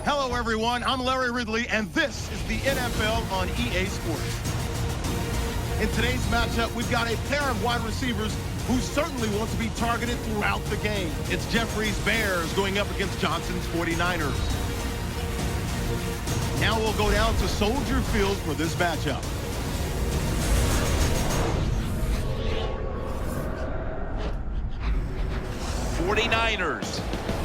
Hello, everyone. I'm Larry Ridley, and this is the NFL on EA Sports. In today's matchup, we've got a pair of wide receivers who certainly want to be targeted throughout the game. It's Jeffrey's Bears going up against Johnson's 49ers. Now we'll go down to Soldier Field for this matchup.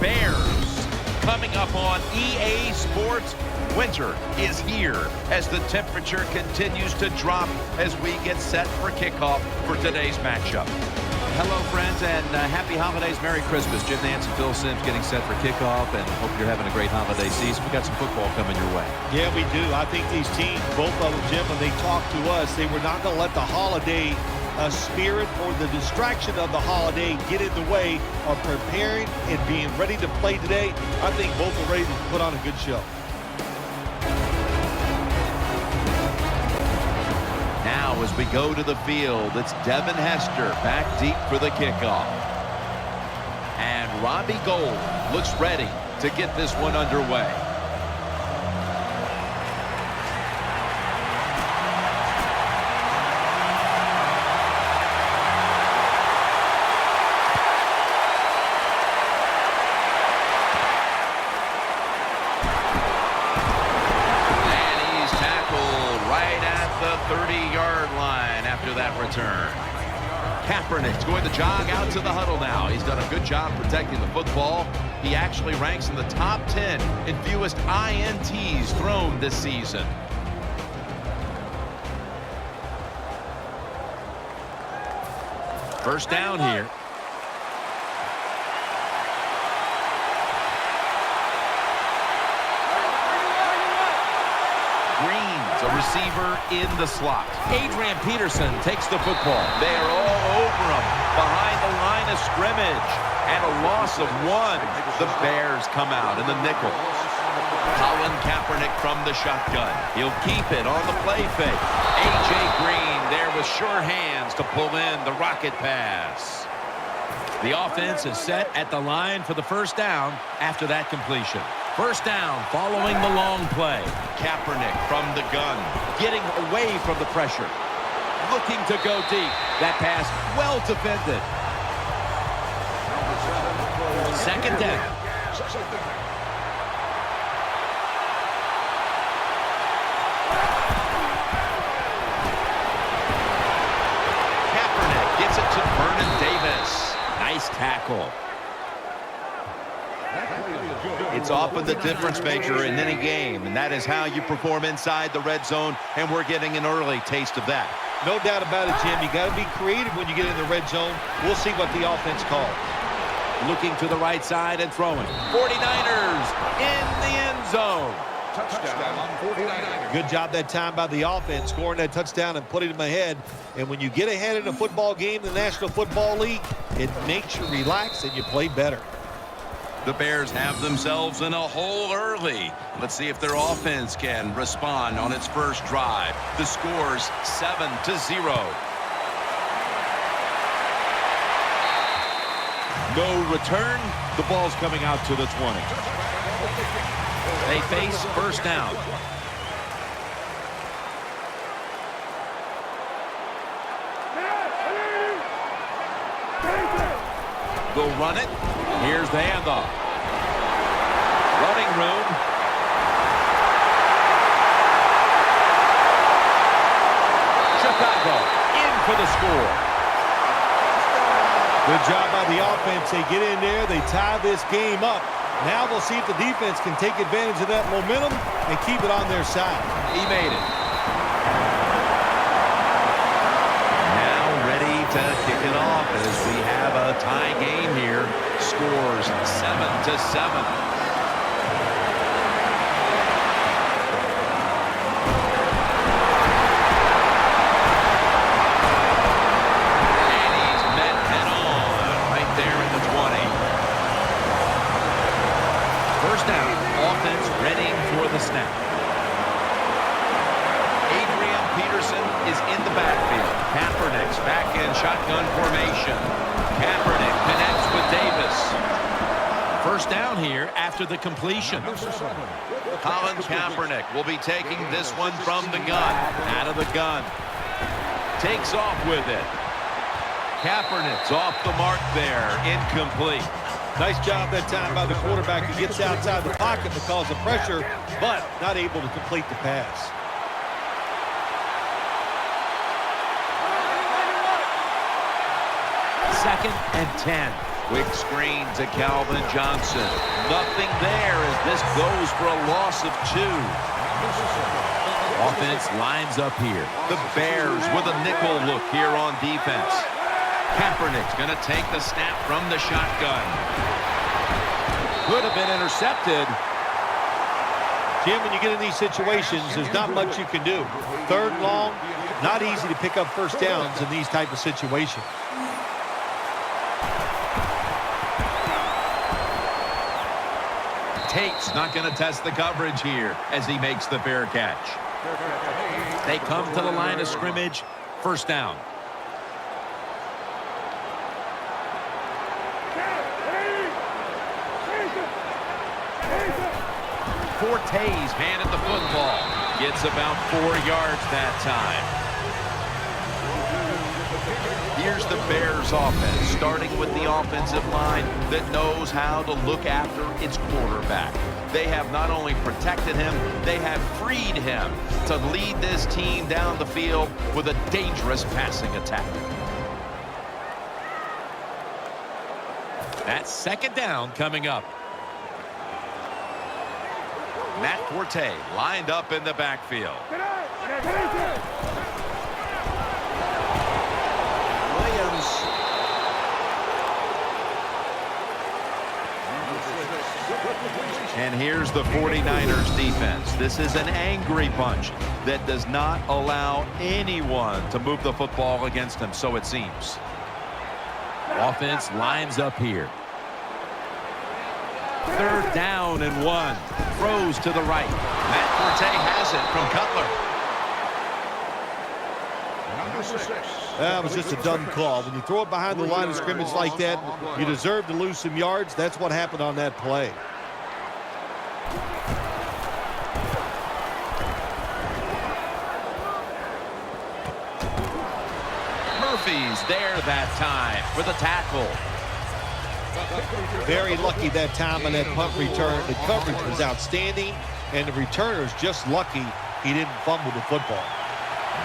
Bears, coming up on EA Sports. Winter is here as the temperature continues to drop as we get set for kickoff for today's matchup. Hello, friends, and happy holidays. Merry Christmas. Jim Nantz and Phil Simms getting set for kickoff, and hope you're having a great holiday season. We got some football coming your way. Yeah, we do. I think these teams, both of them, Jim, when they talked to us, they were not going to let the holiday spirit or the distraction of the holiday get in the way of preparing and being ready to play today. I think both are ready to put on a good show. Now as we go to the field, it's Devin Hester back deep for the kickoff. And Robbie Gould looks ready to get this one underway. Return. Kaepernick's going to jog out to the huddle now. He's done a good job protecting the football. He actually ranks in the top 10 in fewest INTs thrown this season. First down here. A receiver in the slot. Adrian Peterson takes the football. They are all over him behind the line of scrimmage. And a loss of 1. The Bears come out in the nickel. Colin Kaepernick from the shotgun. He'll keep it on the play fake. A.J. Green there with sure hands to pull in the rocket pass. The offense is set at the line for the first down after that completion. First down following the long play. Kaepernick from the gun, getting away from the pressure. Looking to go deep. That pass well defended. Second down. Kaepernick gets it to Vernon Davis. Nice tackle. It's often the difference maker in any game, and that is how you perform inside the red zone, and we're getting an early taste of that. No doubt about it, Jim. You got to be creative when you get in the red zone. We'll see what the offense calls. Looking to the right side and throwing. 49ers in the end zone. Touchdown, 49ers. Good job that time by the offense, scoring that touchdown and putting them ahead. And when you get ahead in a football game, the National Football League, it makes you relax and you play better. The Bears have themselves in a hole early. Let's see if their offense can respond on its first drive. The score's 7-0. No return. The ball's coming out to the 20. They face first down. They'll run it. Here's the handoff. Running room. Chicago in for the score. Good job by the offense. They get in there. They tie this game up. Now we'll see if the defense can take advantage of that momentum and keep it on their side. He made it. Now ready to kick it off as we have a tie game here. Scores 7-7. Snap. Adrian Peterson is in the backfield. Kaepernick's back in shotgun formation. Kaepernick connects with Davis. First down here after the completion. Colin Kaepernick will be taking this one from the gun. Out of the gun. Takes off with it. Kaepernick's off the mark there. Incomplete. Nice job that time by the quarterback who gets outside the pocket because of pressure, but not able to complete the pass. Second and 10. Quick screen to Calvin Johnson. Nothing there as this goes for a loss of 2. Offense lines up here. The Bears with a nickel look here on defense. Kaepernick's going to take the snap from the shotgun. Could have been intercepted. Jim, when you get in these situations, there's not much you can do. Third and long, not easy to pick up first downs in these type of situations. Tate's not going to test the coverage here as he makes the fair catch. They come to the line of scrimmage. First down. Forte's handed the football. Gets about 4 yards that time. Here's the Bears offense, starting with the offensive line that knows how to look after its quarterback. They have not only protected him, they have freed him to lead this team down the field with a dangerous passing attack. That's second down coming up. Matt Forte lined up in the backfield. Williams. And here's the 49ers defense. This is an angry bunch that does not allow anyone to move the football against them, so it seems. Offense lines up here. Third down and 1. Throws to the right. Matt Forte has it from Cutler. That was just a dumb call. When you throw it behind the line of scrimmage like that, you deserve to lose some yards. That's what happened on that play. Murphy's there that time for the tackle. Very lucky that time on that punt return. The coverage was outstanding, and the returner's just lucky he didn't fumble the football.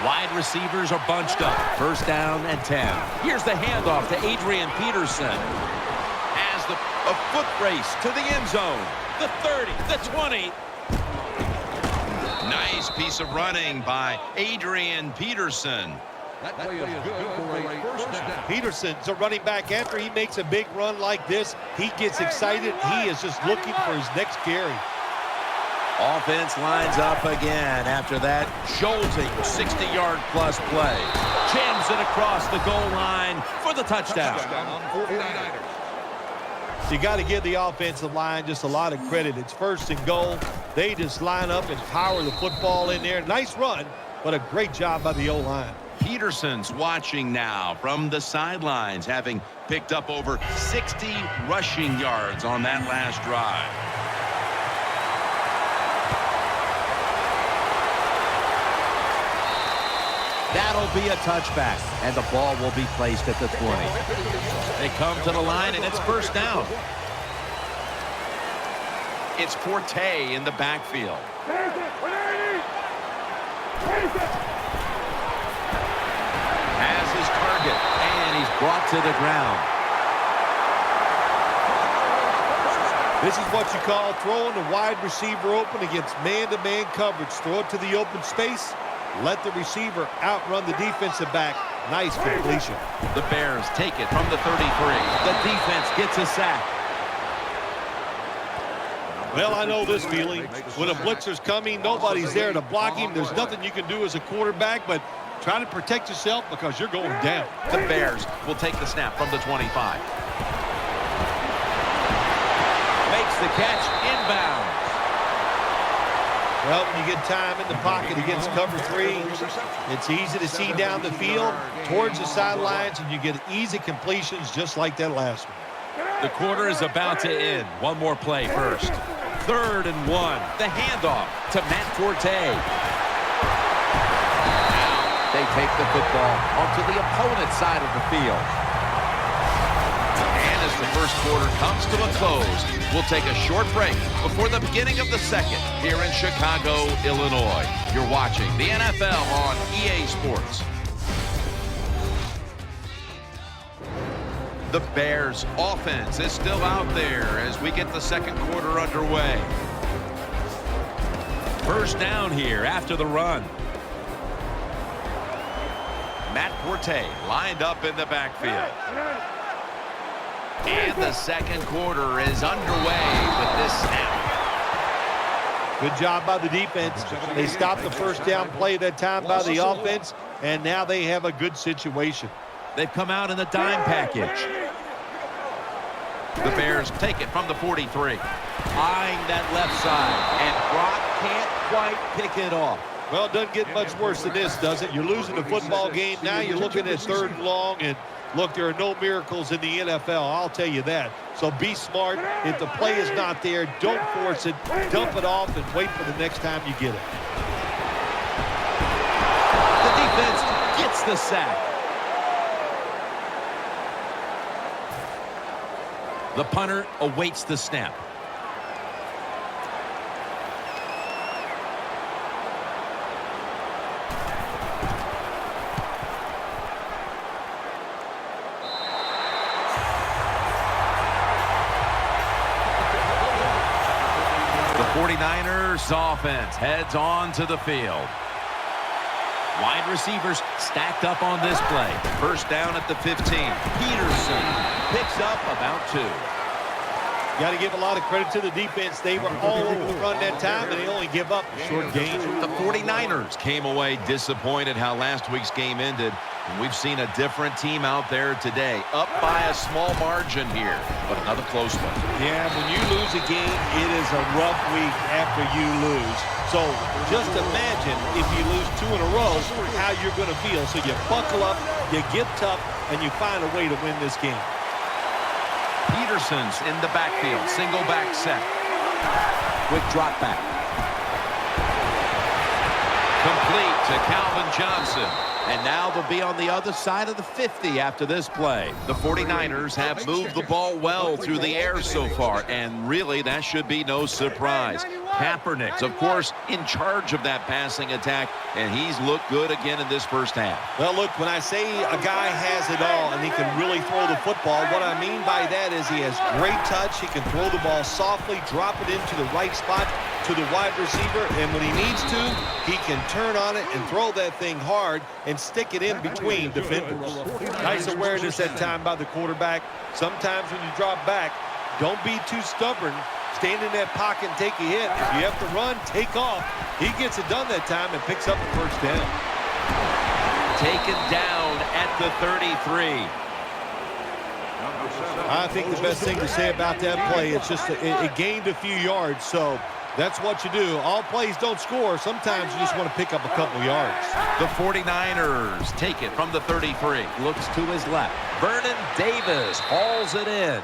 Wide receivers are bunched up. First down and 10. Here's the handoff to Adrian Peterson. As a foot race to the end zone. The 30, the 20. Nice piece of running by Adrian Peterson. That play is good for a first down. Peterson's a running back. After he makes a big run like this, he gets excited. He is just looking for his next carry. Offense lines up again after that jolting 60-yard plus play. Jams it across the goal line for the touchdown. You got to give the offensive line just a lot of credit. It's first and goal. They just line up and power the football in there. Nice run, but a great job by the O-line. Peterson's watching now from the sidelines, having picked up over 60 rushing yards on that last drive. That'll be a touchback, and the ball will be placed at the 20. They come to the line, and it's first down. It's Forte in the backfield. Has his target, And he's brought to the ground. This is what you call throwing the wide receiver open against man-to-man coverage. Throw it to the open space. Let the receiver outrun the defensive back. Nice completion. The Bears take it from the 33. The defense gets a sack. Well, I know this feeling. When a blitzer's coming, nobody's there to block him. There's nothing you can do as a quarterback, but try to protect yourself because you're going down. The Bears will take the snap from the 25. Makes the catch inbound. Well, when you get time in the pocket against cover 3, it's easy to see down the field towards the sidelines, and you get easy completions just like that last one. The quarter is about to end. One more play first. 3rd and 1. The handoff to Matt Forte. Now they take the football onto the opponent's side of the field. And as the first quarter comes to a close, we'll take a short break before the beginning of the second here in Chicago, Illinois. You're watching the NFL on EA Sports. The Bears offense is still out there as we get the second quarter underway. First down here after the run. Matt Forte lined up in the backfield. And the second quarter is underway with this snap. Good job by the defense. They stopped the first down play that time by the offense, and now they have a good situation. They've come out in the dime package. The Bears take it from the 43. Eyeing that left side, and Brock can't quite pick it off. Well, it doesn't get much worse than this, does it? You're losing the football game. Now you're looking at 3rd and long, and look, there are no miracles in the NFL, I'll tell you that. So be smart. If the play is not there, don't force it. Dump it off and wait for the next time you get it. The defense gets the sack. The punter awaits the snap. The 49ers offense heads on to the field. Wide receivers stacked up on this play. First down at the 15. Peterson picks up about 2. Got to give a lot of credit to the defense. They were all over the run that time, and they only give up a short gain. The 49ers came away disappointed how last week's game ended. And we've seen a different team out there today, up by a small margin here, but another close one. Yeah, when you lose a game, it is a rough week after you lose. So just imagine if you lose 2 in a row, how you're going to feel. So you buckle up, you get tough, and you find a way to win this game. Peterson's in the backfield, single back set. Quick drop back. Complete to Calvin Johnson. And now they'll be on the other side of the 50 after this play. The 49ers have moved the ball well through the air so far, and really that should be no surprise. Kaepernick, of course, in charge of that passing attack, and he's looked good again in this first half. Well, look, when I say a guy has it all and he can really throw the football, what I mean by that is he has great touch. He can throw the ball softly, drop it into the right spot to the wide receiver, and when he needs to, he can turn on it and throw that thing hard and stick it in between defenders. Nice awareness that time by the quarterback. Sometimes when you drop back, don't be too stubborn. Stand in that pocket and take a hit. If you have to run, take off. He gets it done that time and picks up the first down. Taken down at the 33. I think the best thing to say about that play, it's just it gained a few yards, so that's what you do. All plays don't score. Sometimes you just want to pick up a couple yards. The 49ers take it from the 33. Looks to his left. Vernon Davis hauls it in.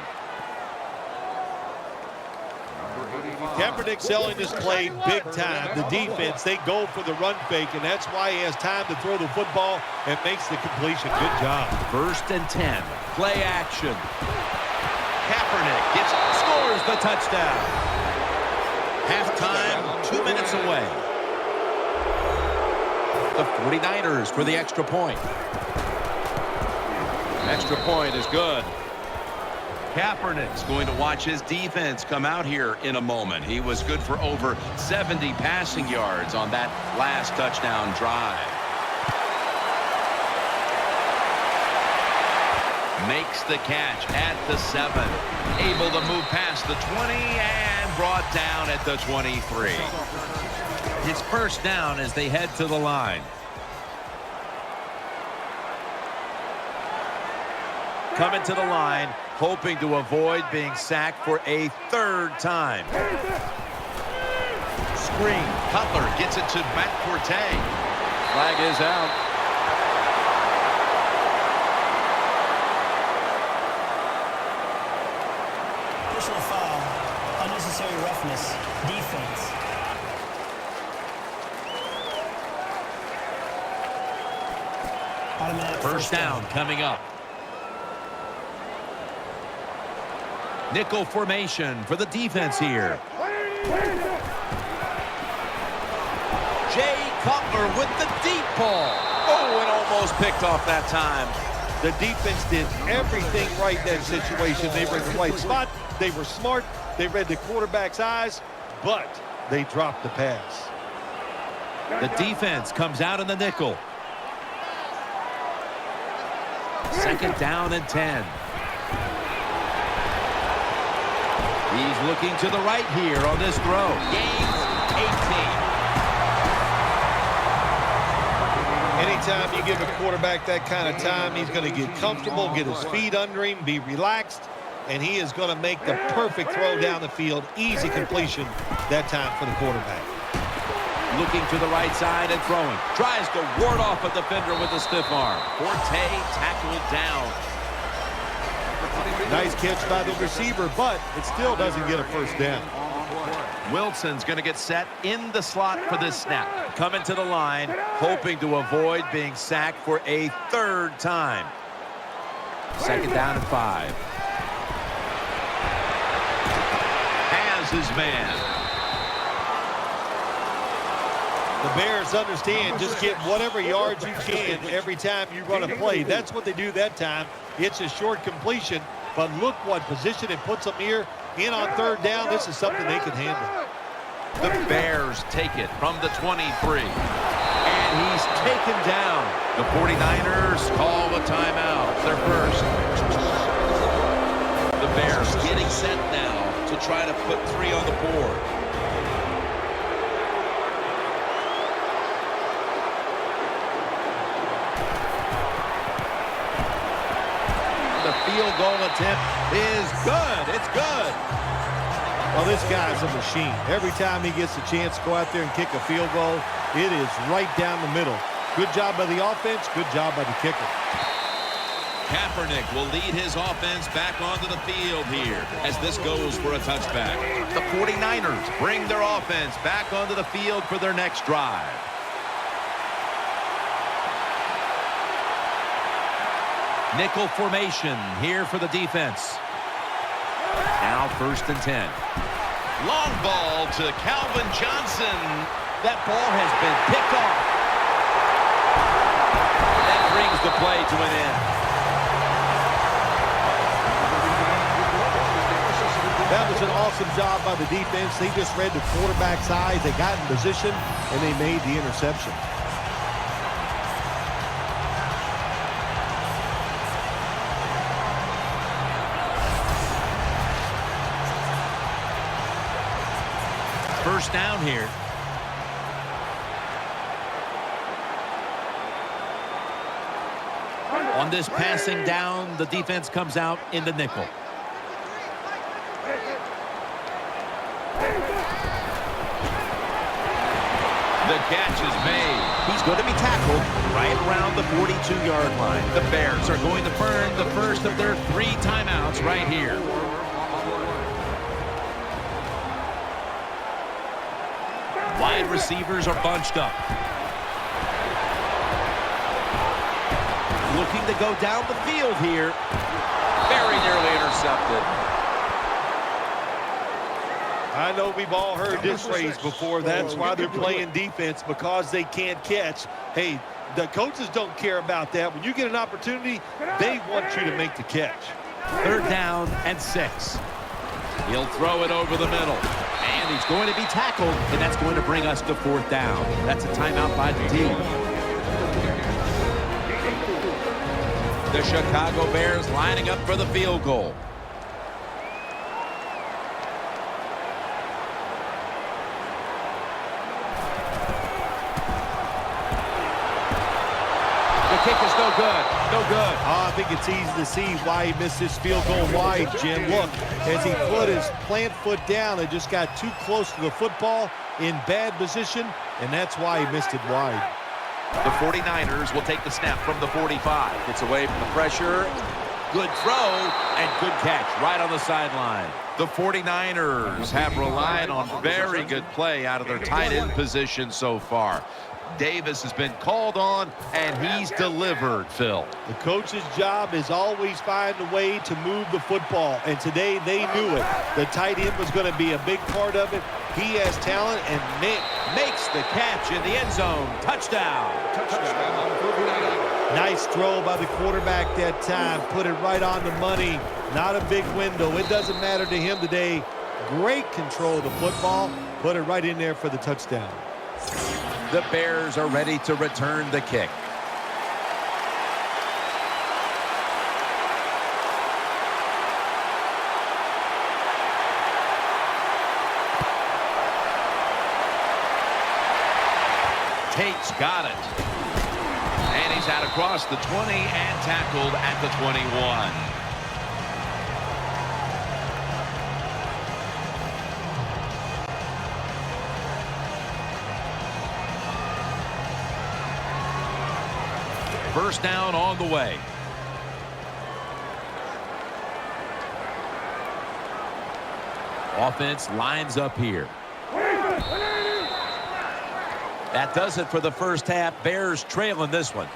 Kaepernick selling this play big time. The defense, they go for the run fake, and that's why he has time to throw the football and makes the completion. Good job. 1st and 10. Play action. Kaepernick scores the touchdown. Halftime, 2 minutes away. The 49ers for the extra point. Extra point is good. Kaepernick's going to watch his defense come out here in a moment. He was good for over 70 passing yards on that last touchdown drive. Makes the catch at the 7. Able to move past the 20 and brought down at the 23. It's first down as they head to the line. Coming to the line, hoping to avoid being sacked for a 3rd time. Screen. Cutler gets it to Matt Forte. Flag is out. First down coming up. Nickel formation for the defense here. Jay Cutler with the deep ball. Oh, and almost picked off that time. The defense did everything right in that situation. They were in the right spot. They were smart. They read the quarterback's eyes, but they dropped the pass. The defense comes out in the nickel. Second down and 10. He's looking to the right here on this throw. Gains 18. Anytime you give a quarterback that kind of time, he's going to get comfortable, get his feet under him, be relaxed, and he is going to make the perfect throw down the field. Easy completion that time for the quarterback. Looking to the right side and throwing. Tries to ward off a defender with a stiff arm. Forte tackled down. Nice catch by the receiver, but it still doesn't get a first down. Wilson's going to get set in the slot for this snap. Coming to the line, hoping to avoid being sacked for a third time. Second down and 5. Has his man. The Bears understand just get whatever yards you can every time you run a play. That's what they do that time. It's a short completion, but look what position it puts them here. In on third down, this is something they can handle. The Bears take it from the 23. And he's taken down. The 49ers call the timeout. Their first. The Bears getting set now to try to put 3 on the board. The field goal attempt is good. It's good. Well, this guy's a machine. Every time he gets a chance to go out there and kick a field goal, it is right down the middle. Good job by the offense. Good job by the kicker. Kaepernick will lead his offense back onto the field here as this goes for a touchback. The 49ers bring their offense back onto the field for their next drive. Nickel formation here for the defense. Now first and 10. Long ball to Calvin Johnson. That ball has been picked off. That brings the play to an end. That was an awesome job by the defense. They just read the quarterback's eyes. They got in position, and they made the interception. First down here. On this passing down, the defense comes out in the nickel. The catch is made. He's going to be tackled right around the 42-yard line. The Bears are going to burn the first of their 3 timeouts right here. Wide receivers are bunched up. Looking to go down the field here. Very nearly intercepted. I know we've all heard this phrase before. That's why they're playing defense, because they can't catch. Hey, the coaches don't care about that. When you get an opportunity, they want you to make the catch. Third down and 6. He'll throw it over the middle. And he's going to be tackled, and that's going to bring us to fourth down. That's a timeout by the team. The Chicago Bears lining up for the field goal. The kick is no good. No good. I think it's easy to see why he missed this field goal wide, Jim. Look, as he put his plant foot down, it just got too close to the football in bad position, and that's why he missed it wide. The 49ers will take the snap from the 45. Gets away from the pressure. Good throw and good catch right on the sideline. The 49ers have relied on very good play out of their tight end position so far. Davis has been called on, and he's delivered, Phil. The coach's job is always find a way to move the football, and today they knew it. The tight end was going to be a big part of it. He has talent and Makes the catch in the end zone. Touchdown. nice throw by the quarterback that time. Put it right on the money. Not a big window. It doesn't matter to him today. Great control of the football. Put it right in there for the touchdown. The Bears are ready to return the kick. Tate's got it. And he's out across the 20 and tackled at the 21. First down on the way. Offense lines up here. That does it for the first half. Bears trailing this one.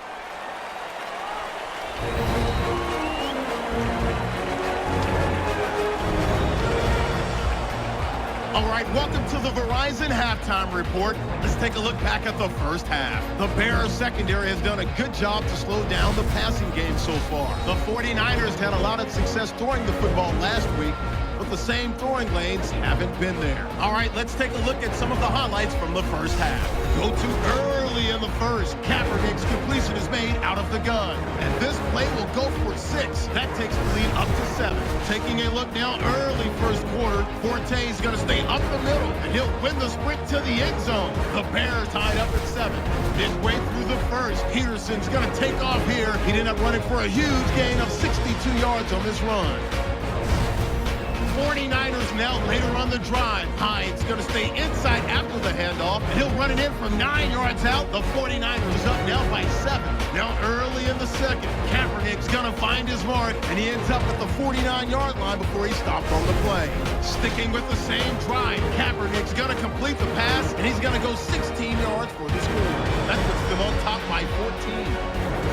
All right, welcome to the Verizon Halftime Report. Let's take a look back at the first half. The Bears secondary has done a good job to slow down the passing game so far. The 49ers had a lot of success throwing the football last week, but the same throwing lanes haven't been there. All right, let's take a look at some of the highlights from the first half. Go to early in the first. Kaepernick's completion is made out of the gun. And this play will go for 6. That takes the lead up to 7. Taking a look now early first quarter. Forte is going to stay up the middle, and he'll win the sprint to the end zone. The Bears tied up at 7. Midway through the first, Peterson's going to take off here. He ended up running for a huge gain of 62 yards on this run. 49ers now later on the drive. Hyde's going to stay inside after the handoff, and he'll run it in from 9 yards out. The 49ers up now by 7. Now early in the second, Kaepernick's going to find his mark, and he ends up at the 49-yard line before he stopped on the play. Sticking with the same drive, Kaepernick's going to complete the pass, and he's going to go 16 yards for the score. That puts them on top by 14.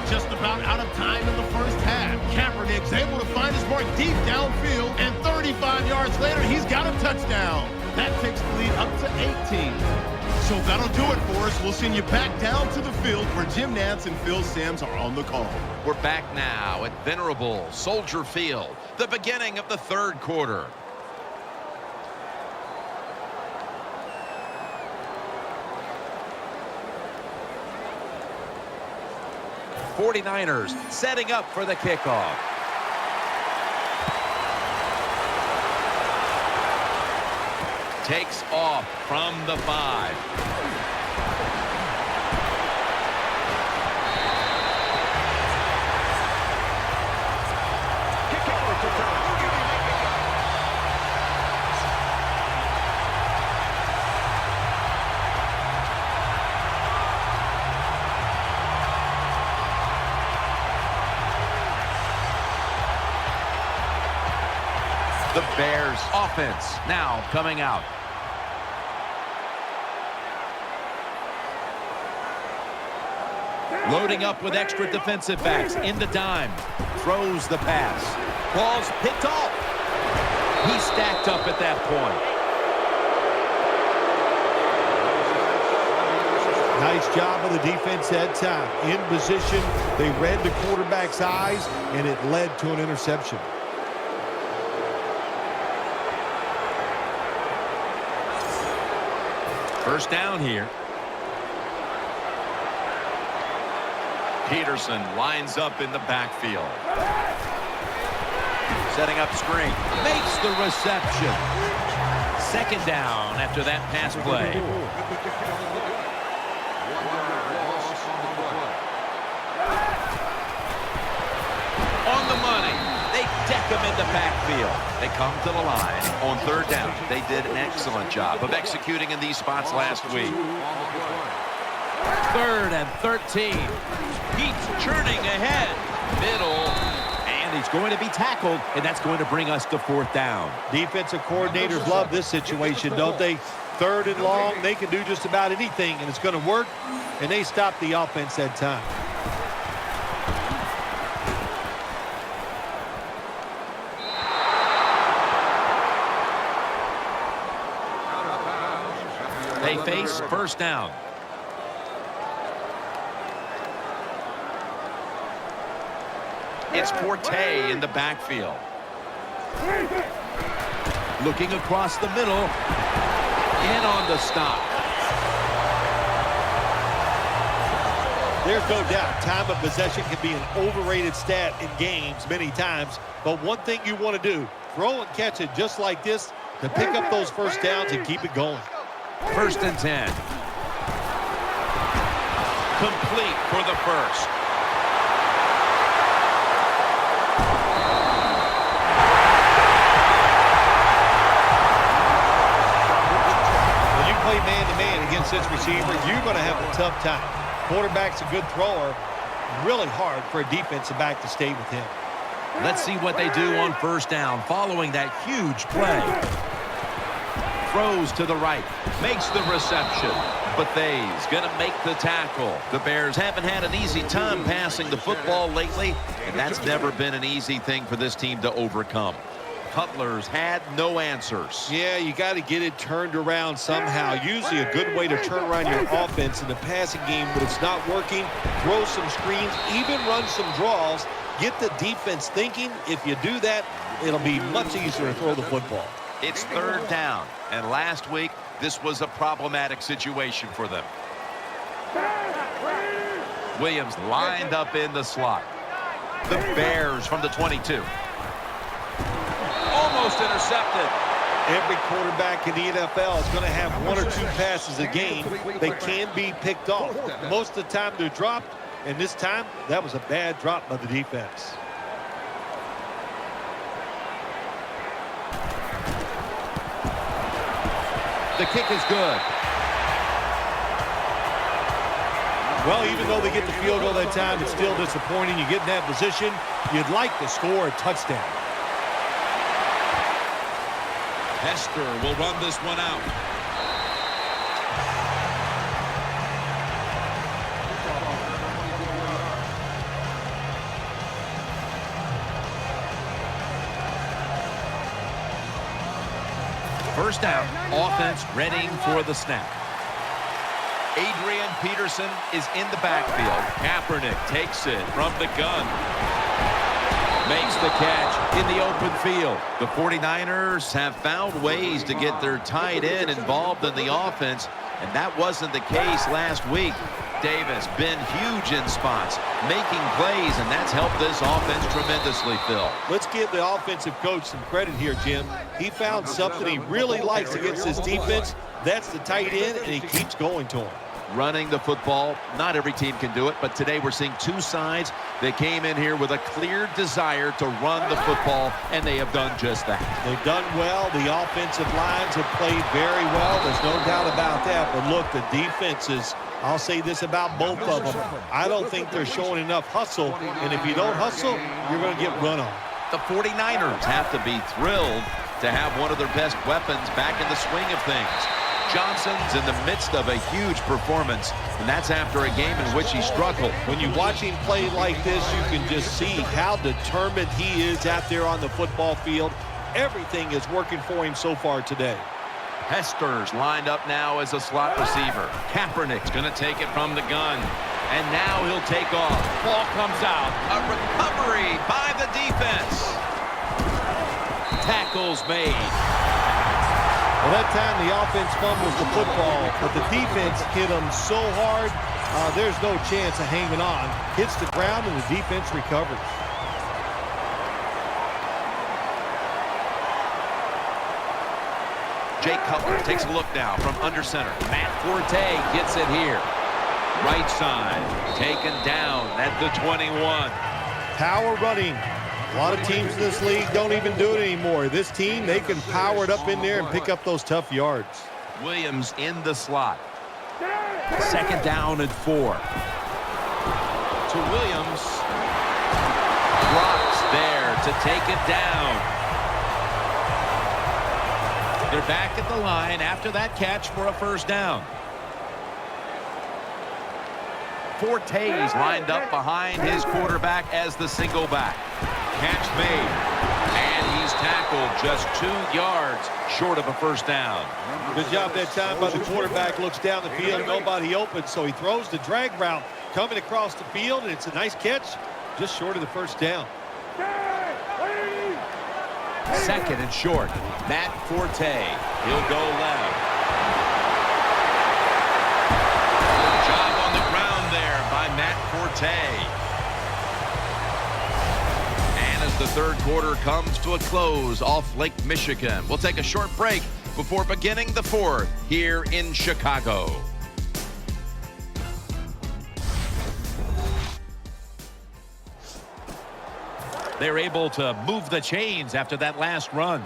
Just about out of time in the first half. Kaepernick's able to find his mark deep downfield, and 35 yards later, he's got a touchdown. That takes the lead up to 18. So that'll do it for us. We'll send you back down to the field where Jim Nantz and Phil Simms are on the call. We're back now at Venerable Soldier Field, the beginning of the third quarter. '49ers setting up for the kickoff. Takes off from the 5. The Bears offense now coming out. Loading up with extra defensive backs in the dime. Throws the pass. Ball's picked off. He's stacked up at that point. Nice job of the defense that time. In position, they read the quarterback's eyes, and it led to an interception. First down here. Peterson lines up in the backfield. Setting up screen. Makes the reception. Second down after that pass play. On the money. They deck him in the backfield. They come to the line on third down. They did an excellent job of executing in these spots last week. 3rd and 13. Keeps churning ahead. Middle. And he's going to be tackled, and that's going to bring us to 4th down. Defensive coordinators love this situation, don't they? 3rd and long. They can do just about anything, and it's going to work. And they stop the offense that time. They face first down. It's Forte in the backfield. Looking across the middle. In on the stop. There's no doubt time of possession can be an overrated stat in games many times. But one thing you want to do, throw and catch it just like this to pick up those first downs and keep it going. 1st and 10. Complete for the first. When you play man-to-man against this receiver, you're going to have a tough time. Quarterback's a good thrower. Really hard for a defensive back to stay with him. Let's see what they do on first down following that huge play. Throws to the right, makes the reception. Bethays going to make the tackle. The Bears haven't had an easy time passing the football lately, and that's never been an easy thing for this team to overcome. Cutler's had no answers. Yeah, you got to get it turned around somehow. Usually a good way to turn around your offense in the passing game, but it's not working. Throw some screens, even run some draws. Get the defense thinking. If you do that, it'll be much easier to throw the football. It's 3rd down, and last week, this was a problematic situation for them. Williams lined up in the slot. The Bears from the 22. Almost intercepted. Every quarterback in the NFL is going to have 1 or 2 passes a game. They can be picked off. Most of the time they're dropped, and this time that was a bad drop by the defense. The kick is good. Well, even though they get the field goal that time, it's still disappointing. You get in that position, you'd like to score a touchdown. Hester will run this one out. First down, offense readying for the snap. Adrian Peterson is in the backfield. Kaepernick takes it from the gun. Makes the catch in the open field. The 49ers have found ways to get their tight end involved in the offense, and that wasn't the case last week. Davis been huge in spots, making plays, and that's helped this offense tremendously, Phil. Let's give the offensive coach some credit here, Jim. He found something he really likes against his defense. That's the tight end, and he keeps going to him. Running the football, not every team can do it, but today we're seeing 2 sides that came in here with a clear desire to run the football, and they have done just that. They've done well. The offensive lines have played very well. There's no doubt about that. But look, the defenses, I'll say this about both of them. I don't think they're showing enough hustle, and if you don't hustle, you're going to get run on. The 49ers have to be thrilled to have one of their best weapons back in the swing of things. Johnson's in the midst of a huge performance, and that's after a game in which he struggled. When you watch him play like this, you can just see how determined he is out there on the football field. Everything is working for him so far today. Hester's lined up now as a slot receiver. Kaepernick's going to take it from the gun, and now he'll take off. Ball comes out. A recovery by the defense. Tackles made. Well, that time the offense fumbles the football, but the defense hit them so hard, there's no chance of hanging on. Hits the ground, and the defense recovers. Jay Cutler takes a look now from under center. Matt Forte gets it here. Right side, taken down at the 21. Power running. A lot of teams in this league don't even do it anymore. This team, they can power it up in there and pick up those tough yards. Williams in the slot. 2nd down and 4. To Williams. Rocks there to take it down. They're back at the line after that catch for a first down. Forte's lined up behind his quarterback as the single back. Catch made. And he's tackled just 2 yards short of a first down. Good job that time by the quarterback. Looks down the field, nobody open, so he throws the drag route coming across the field, and it's a nice catch just short of the first down. Second and short. Matt Forte. He'll go left. Good job on the ground there by Matt Forte. And as the third quarter comes to a close off Lake Michigan, we'll take a short break before beginning the fourth here in Chicago. They're able to move the chains after that last run.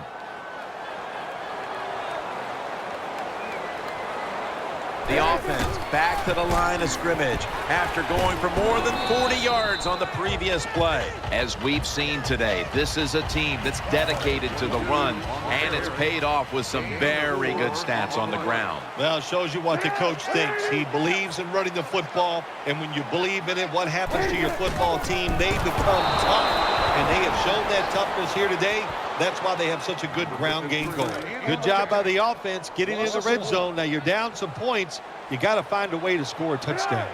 The offense back to the line of scrimmage after going for more than 40 yards on the previous play. As we've seen today, this is a team that's dedicated to the run, and it's paid off with some very good stats on the ground. Well, it shows you what the coach thinks. He believes in running the football, and when you believe in it, what happens to your football team? They become tough. And they have shown that toughness here today. That's why they have such a good ground game going. Good job by the offense getting in the red zone. Now you're down some points. You got to find a way to score a touchdown.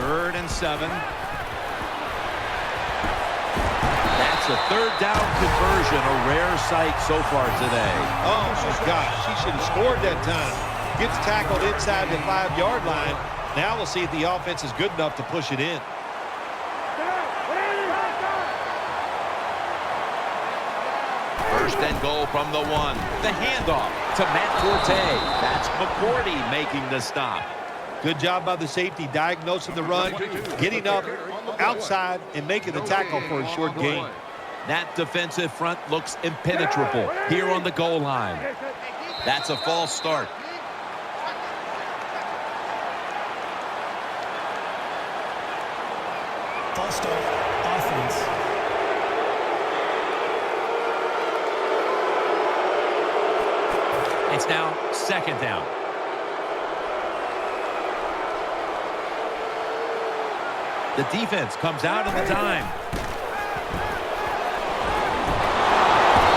3rd and 7. That's a third down conversion, a rare sight so far today. Oh, my gosh. She should have scored that time. Gets tackled inside the 5-yard line. Now we'll see if the offense is good enough to push it in. First and goal from the 1. The handoff to Matt Forte. That's McCourty making the stop. Good job by the safety diagnosing the run, getting up outside and making the tackle for a short gain. That defensive front looks impenetrable here on the goal line. That's a false start. False start, offense. It's now second down. The defense comes out in the dime.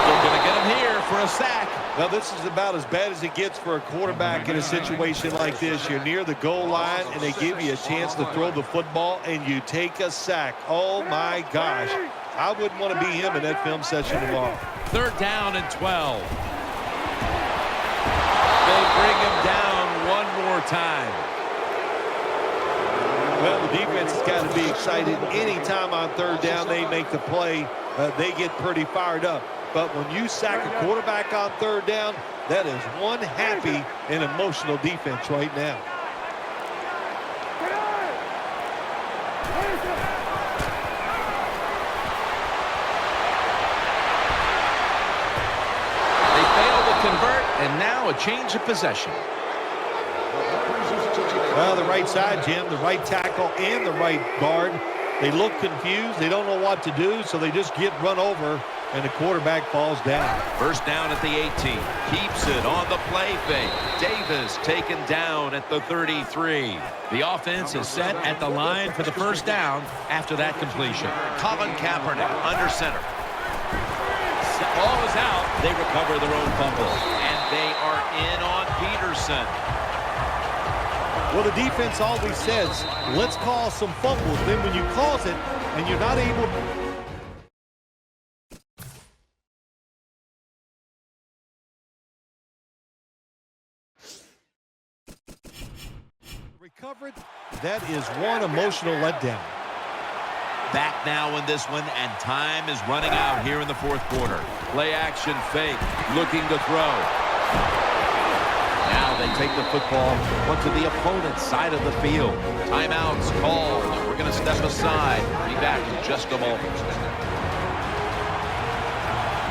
They're going to get him here for a sack. Well, this is about as bad as it gets for a quarterback in a situation like this. You're near the goal line, and they give you a chance to throw the football, and you take a sack. Oh, my gosh. I wouldn't want to be him in that film session tomorrow. 3rd down and 12. They bring him down one more time. Well, the defense has got to be excited. Anytime on 3rd down they make the play, they get pretty fired up. But when you sack a quarterback on 3rd down, that is one happy and emotional defense right now. They fail to convert, and now a change of possession. Well, the right side, Jim, the right tackle and the right guard. They look confused. They don't know what to do, so they just get run over, and the quarterback falls down. First down at the 18. Keeps it on the play fake. Davis taken down at the 33. The offense is set at the line for the first down after that completion. Colin Kaepernick under center. Ball is out. They recover their own fumble. And they are in on Peterson. Well, the defense always says, let's cause some fumbles. Then when you cause it and you're not able to recover it, that is one emotional letdown. Back now in this one, and time is running out here in the fourth quarter. Play action fake, looking to throw. Now they take the football onto the opponent's side of the field. Timeouts called. We're going to step aside. Be back in just a moment.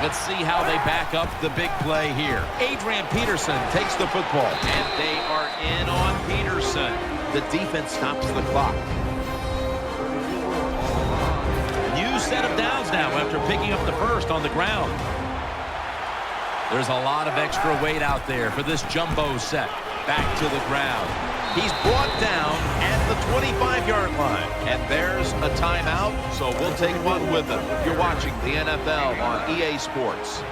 Let's see how they back up the big play here. Adrian Peterson takes the football, and they are in on Peterson. The defense stops the clock. New set of downs now after picking up the first on the ground. There's a lot of extra weight out there for this jumbo set. Back to the ground. He's brought down at the 25-yard line. And there's a timeout, so we'll take one with them. You're watching the NFL on EA Sports.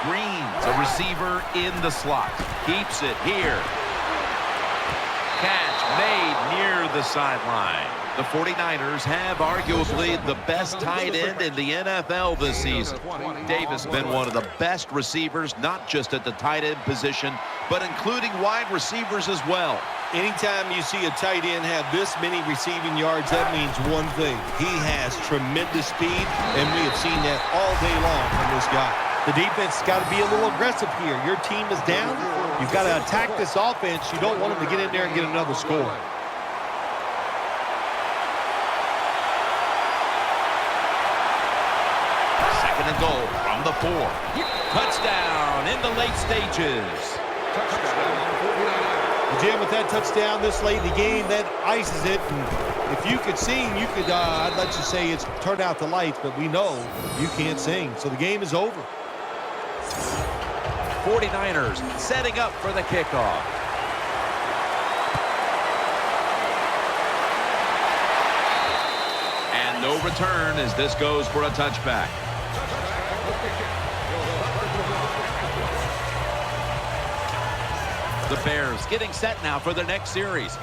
Green's a receiver in the slot. Keeps it here. Catch made near the sideline. The 49ers have arguably the best tight end in the NFL this season. Davis has been one of the best receivers, not just at the tight end position, but including wide receivers as well. Anytime you see a tight end have this many receiving yards, that means one thing. He has tremendous speed, and we have seen that all day long from this guy. The defense has got to be a little aggressive here. Your team is down. You've got to attack this offense. You don't want them to get in there and get another score. Second and goal from the 4. Touchdown in the late stages. Jim, with that touchdown this late in the game, that ices it. And if you could sing, you could, I'd let you say it's turned out the lights, but we know you can't sing. So the game is over. 49ers setting up for the kickoff. And no return as this goes for a touchback. The Bears getting set now for their next series.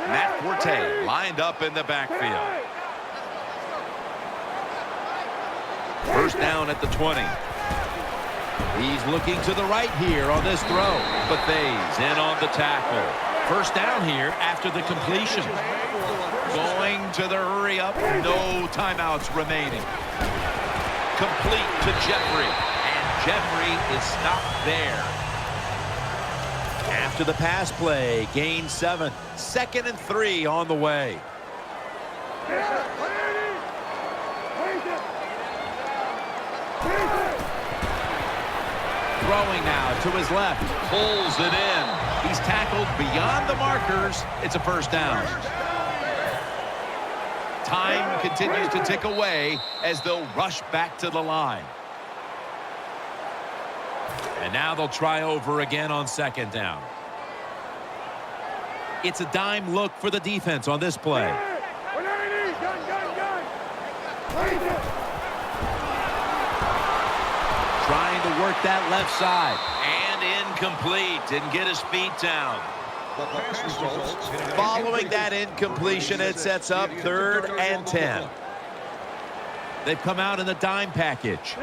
Matt Forte lined up in the backfield. First down at the 20. He's looking to the right here on this throw. Bethays in on the tackle. First down here after the completion. Going to the hurry up. No timeouts remaining. Complete to Jeffrey. And Jeffrey is stopped there. After the pass play, gain 7. 2nd and 3 on the way. Throwing now to his left. Pulls it in. He's tackled beyond the markers. It's a first down. Time continues to tick away as they'll rush back to the line. And now they'll try over again on 2nd down. It's a dime look for the defense on this play. Trying to work that left side. And incomplete. Didn't get his feet down. Following that incompletion, it sets up 3rd and 10. They've come out in the dime package.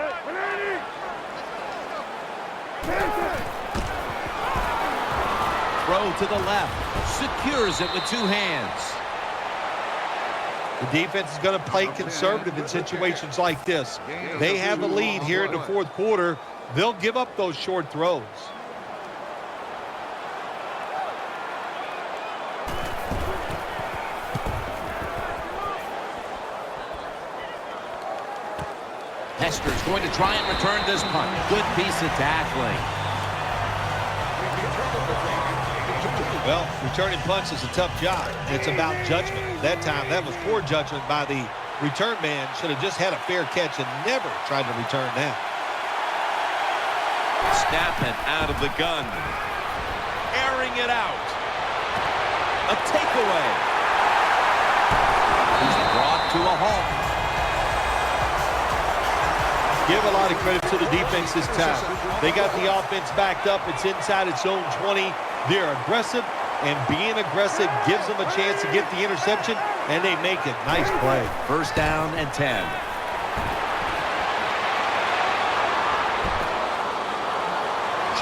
Throw to the left. Secures it with 2 hands. The defense is going to play conservative in situations like this. They have a lead here in the 4th quarter. They'll give up those short throws. Hester's going to try and return this punt. Good piece of tackling. Well, returning punts is a tough job. It's about judgment. That time, that was poor judgment by the return man. Should have just had a fair catch and never tried to return that. Snapping out of the gun. Airing it out. A takeaway. He's brought to a halt. Give a lot of credit to the defense this time. They got the offense backed up. It's inside its own 20. They're aggressive, and being aggressive gives them a chance to get the interception, and they make it. Nice play. First down and 10.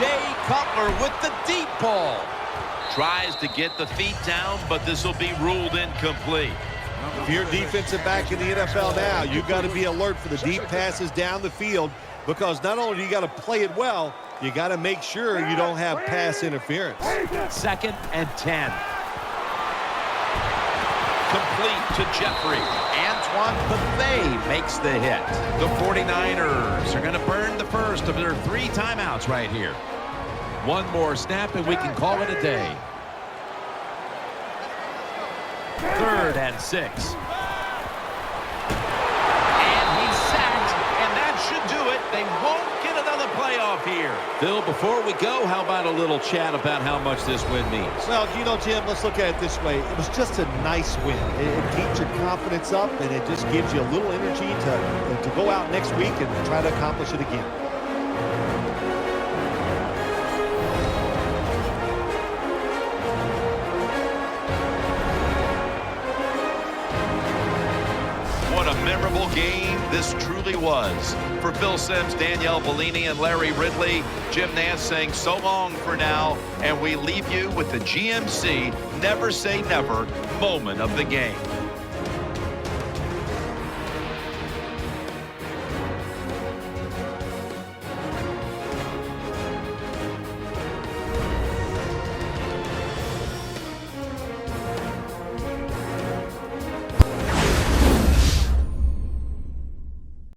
Jay Cutler with the deep ball. Tries to get the feet down, but this will be ruled incomplete. If you're defensive back in the NFL now, you've got to be alert for the deep passes down the field, because not only do you got to play it well, you got to make sure you don't have pass interference. 2nd and 10. Complete to Jeffrey. Antoine Bethay makes the hit. The 49ers are going to burn the first of their 3 timeouts right here. One more snap and we can call it a day. 3rd and 6. Bill, before we go, how about a little chat about how much this win means? Well, you know, Jim, let's look at it this way. It was just a nice win. It keeps your confidence up, and it just gives you a little energy to go out next week and try to accomplish it again. What a memorable game this truly was. For Phil Simms, Danielle Bellini, and Larry Ridley, Jim Nance saying so long for now, and we leave you with the GMC Never Say Never moment of the game.